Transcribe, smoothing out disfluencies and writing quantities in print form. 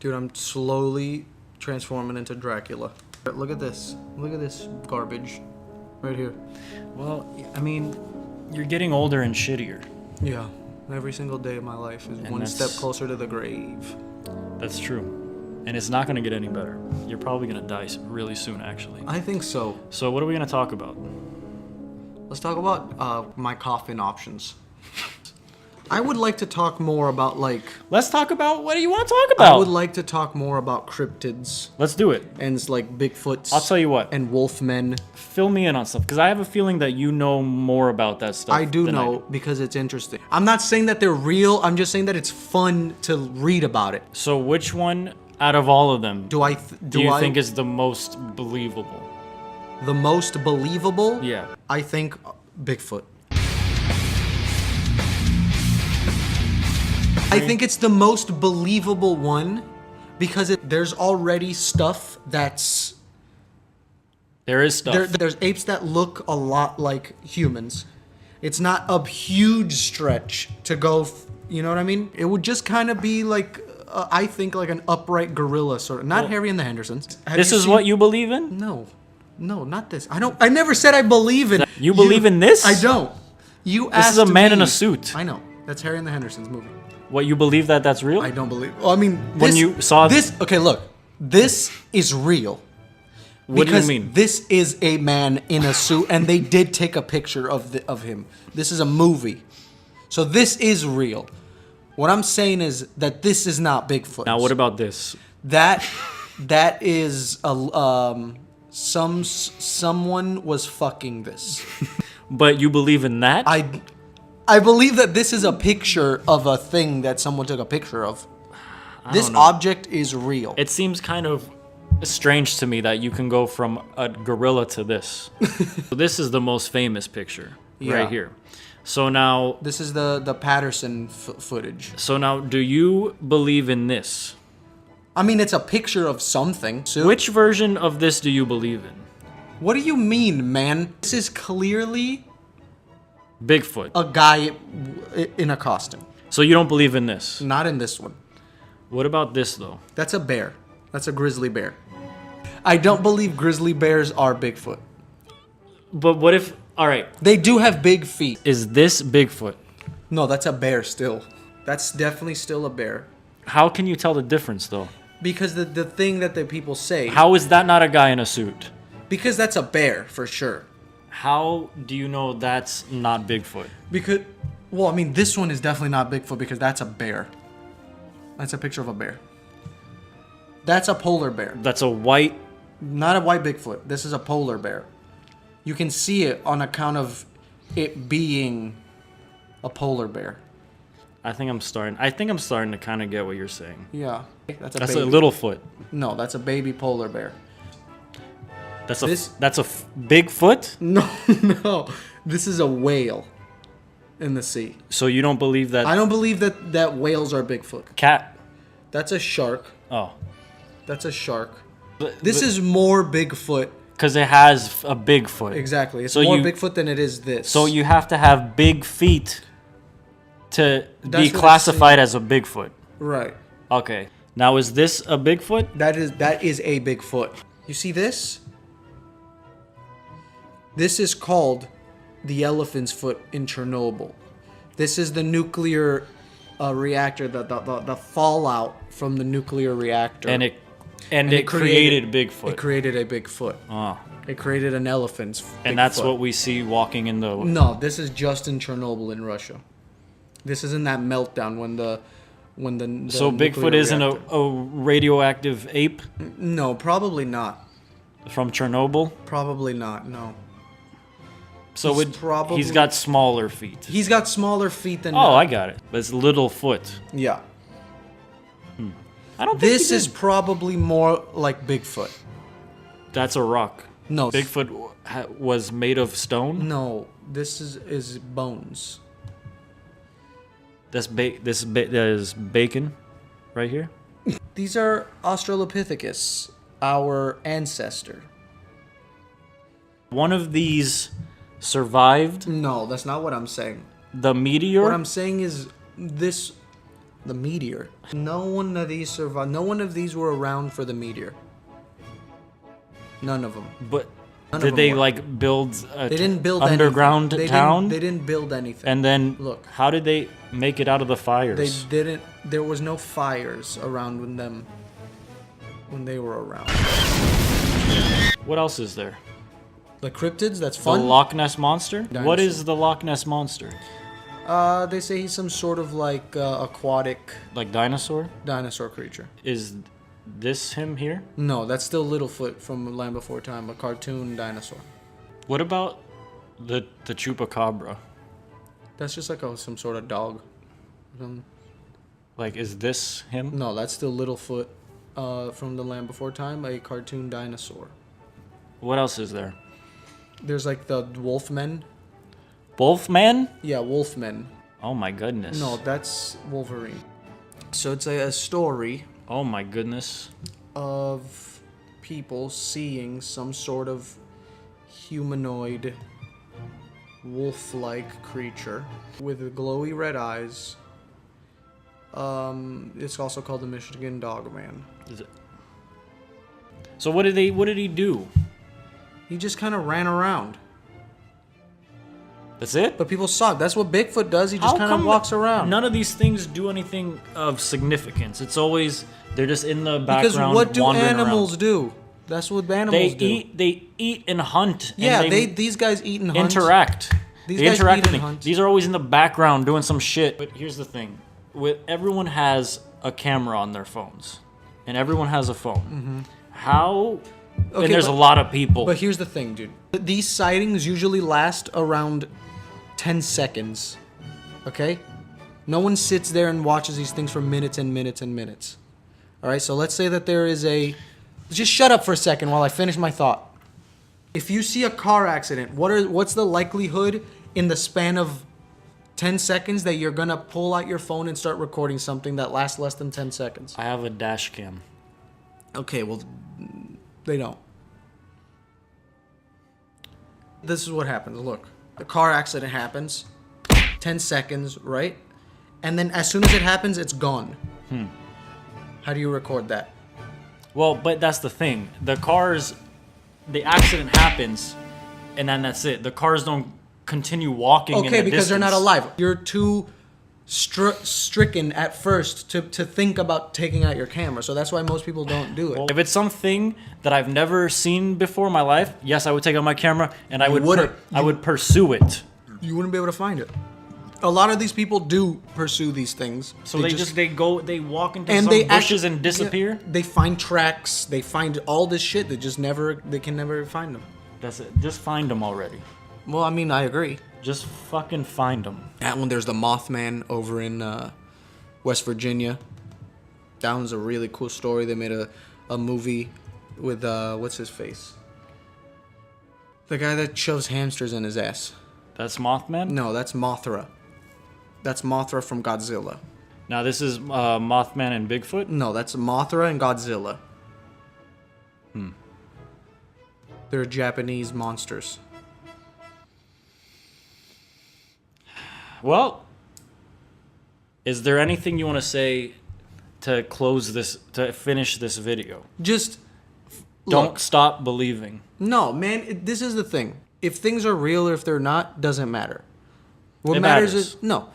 Dude, I'm slowly transforming into Dracula. Look at this. Look at this garbage right here. Well, I mean, you're getting older and shittier. Yeah. Every single day of my life is one step closer to the grave. That's true. And it's not going to get any better. You're probably going to die really soon, actually. I think so. So what are we going to talk about? Let's talk about my coffin options. I would like to talk more about, like... Let's talk about... What do you want to talk about? I would like to talk more about cryptids. Let's do it. And, like, Bigfoots. I'll tell you what. And wolfmen. Fill me in on stuff, because I have a feeling that you know more about that stuff. I do know, because it's interesting. I'm not saying that they're real. I'm just saying that it's fun to read about it. So which one out of all of them do you think is the most believable? The most believable? Yeah. I think Bigfoot. I think it's the most believable one because there's already stuff that's... There is stuff. There's apes that look a lot like humans. It's not a huge stretch to go, you know what I mean? It would just kind of be like, I think like an upright gorilla sort of. Not Harry and the Hendersons. This is what you believe in? No, not this. I never said I believe in... You believe in this? I don't. You asked me. This is a man in a suit. I know. That's Harry and the Hendersons movie. What, you believe that that's real? I don't believe... Well, I mean... When you saw... this... Okay, look. This is real. What do you mean? This is a man in a suit, and they did take a picture of him. This is a movie. So this is real. What I'm saying is that this is not Bigfoot. Now, what about this? That is a... Someone was fucking this. But you believe in that? I believe that this is a picture of a thing that someone took a picture of. This object is real. It seems kind of strange to me that you can go from a gorilla to this. So this is the most famous picture right here. So now... This is the Patterson footage. So now, do you believe in this? I mean, it's a picture of something. So which version of this do you believe in? What do you mean, man? This is clearly... Bigfoot. A guy in a costume. So you don't believe in this? Not in this one. What about this, though? That's a bear. That's a grizzly bear. I don't believe grizzly bears are Bigfoot. But what if... All right. They do have big feet. Is this Bigfoot? No, that's a bear still. That's definitely still a bear. How can you tell the difference, though? Because the thing that the people say... How is that not a guy in a suit? Because that's a bear, for sure. How do you know that's not Bigfoot? Because... Well, I mean, this one is definitely not Bigfoot because that's a bear. That's a picture of a bear. That's a polar bear. That's a white... Not a white Bigfoot. This is a polar bear. You can see it on account of it being a polar bear. I think I'm starting to kind of get what you're saying. Yeah. That's a little foot. No, that's a baby polar bear. That's a big foot? No. This is a whale in the sea. So you don't believe that... I don't believe that whales are Bigfoot. Cat? That's a shark. Oh. That's a shark. This is more Bigfoot. Because it has a big foot. Exactly. It's more Bigfoot than it is this. So you have to have big feet to be classified as a Bigfoot. Right. Okay. Now, is this a Bigfoot? That is a Bigfoot. You see this? This is called the elephant's foot in Chernobyl. This is the nuclear reactor, the fallout from the nuclear reactor. And it created Bigfoot. It created a Bigfoot. Oh. It created an elephant's And that's what we see walking in the... No, this is just in Chernobyl in Russia. This is in that meltdown when the So Bigfoot isn't a radioactive ape? No, probably not. From Chernobyl? Probably not, no. So he's got smaller feet. He's got smaller feet than... Oh, I got it. But it's little foot. Yeah. I don't think this is probably more like Bigfoot. That's a rock. No. Bigfoot was made of stone? No, this is bones. This is bacon right here? These are Australopithecus, our ancestor. One of these survived? No, that's not what I'm saying. The meteor? What I'm saying is this The meteor. No one of these survived. No one of these were around for the meteor. None of them. But None of did them they were. like build a They didn't build underground anything. town? They didn't build anything. And then, Look. how did they make it out of the fires? They didn't. There was no fires around when them. When they were around. What else is there? The cryptids. That's The fun. Loch Ness monster. Dinosaur. What is the Loch Ness monster? They say he's some sort of like aquatic Like dinosaur? dinosaur creature. Is this him here? No, that's still Littlefoot from Land Before Time, a cartoon dinosaur. What about the chupacabra? That's just like some sort of dog. Like, is this him? No, that's still Littlefoot from the Land Before Time, a cartoon dinosaur. What else is there? There's like the Wolfmen. Wolfman? Yeah, Wolfmen. Oh my goodness. No, that's Wolverine. So it's a story Oh my goodness. of people seeing some sort of humanoid wolf-like creature with glowy red eyes. It's also called the Michigan Dog Man. Is it? So what did he do? He just kind of ran around. That's it? But people saw it. That's what Bigfoot does. He just How kind of come walks around. None of these things do anything of significance. It's always they're just in the background. Because what do wandering animals around. do? That's what animals do. They eat and hunt. Yeah, and these guys eat and hunt. interact. These They guys interact eat with and me. hunt. These are always in the background doing some shit. But here's the thing: everyone has a camera on their phones, and everyone has a phone. Mm-hmm. How? Okay, and there's a lot of people. But here's the thing, dude. These sightings usually last around 10 seconds. Okay? No one sits there and watches these things for minutes and minutes and minutes. All right? So let's say that there is a... Just shut up for a second while I finish my thought. If you see a car accident, what's the likelihood in the span of 10 seconds that you're going to pull out your phone and start recording something that lasts less than 10 seconds? I have a dash cam. Okay, well, they don't. This is what happens. Look, the car accident happens, 10 seconds, right? And then as soon as it happens, it's gone. How do you record that? Well, but that's the thing. The accident happens, and then that's it. The cars don't continue walking. Okay, in the because they're not distance. alive. You're too stricken at first to think about taking out your camera. So that's why most people don't do it. If it's something that I've never seen before in my life, yes, I would take out my camera and I would pursue it. You wouldn't be able to find it. A lot of these people do pursue these things. So they walk into and some they bushes and disappear. Yeah, they find tracks. They find all this shit. They can never find them. That's it. Just find them already. Well, I mean, I agree. Just fucking find them. That one, there's the Mothman over in West Virginia. That one's a really cool story. They made a movie with what's his face? The guy that shoves hamsters in his ass. That's Mothman? No, that's Mothra. That's Mothra from Godzilla. Now this is Mothman and Bigfoot? No, that's Mothra and Godzilla. They're Japanese monsters. Well, is there anything you want to say to finish this video? Just Don't look. stop believing. No, man, this is the thing. If things are real or if they're not, doesn't matter. What It matters matters. is no.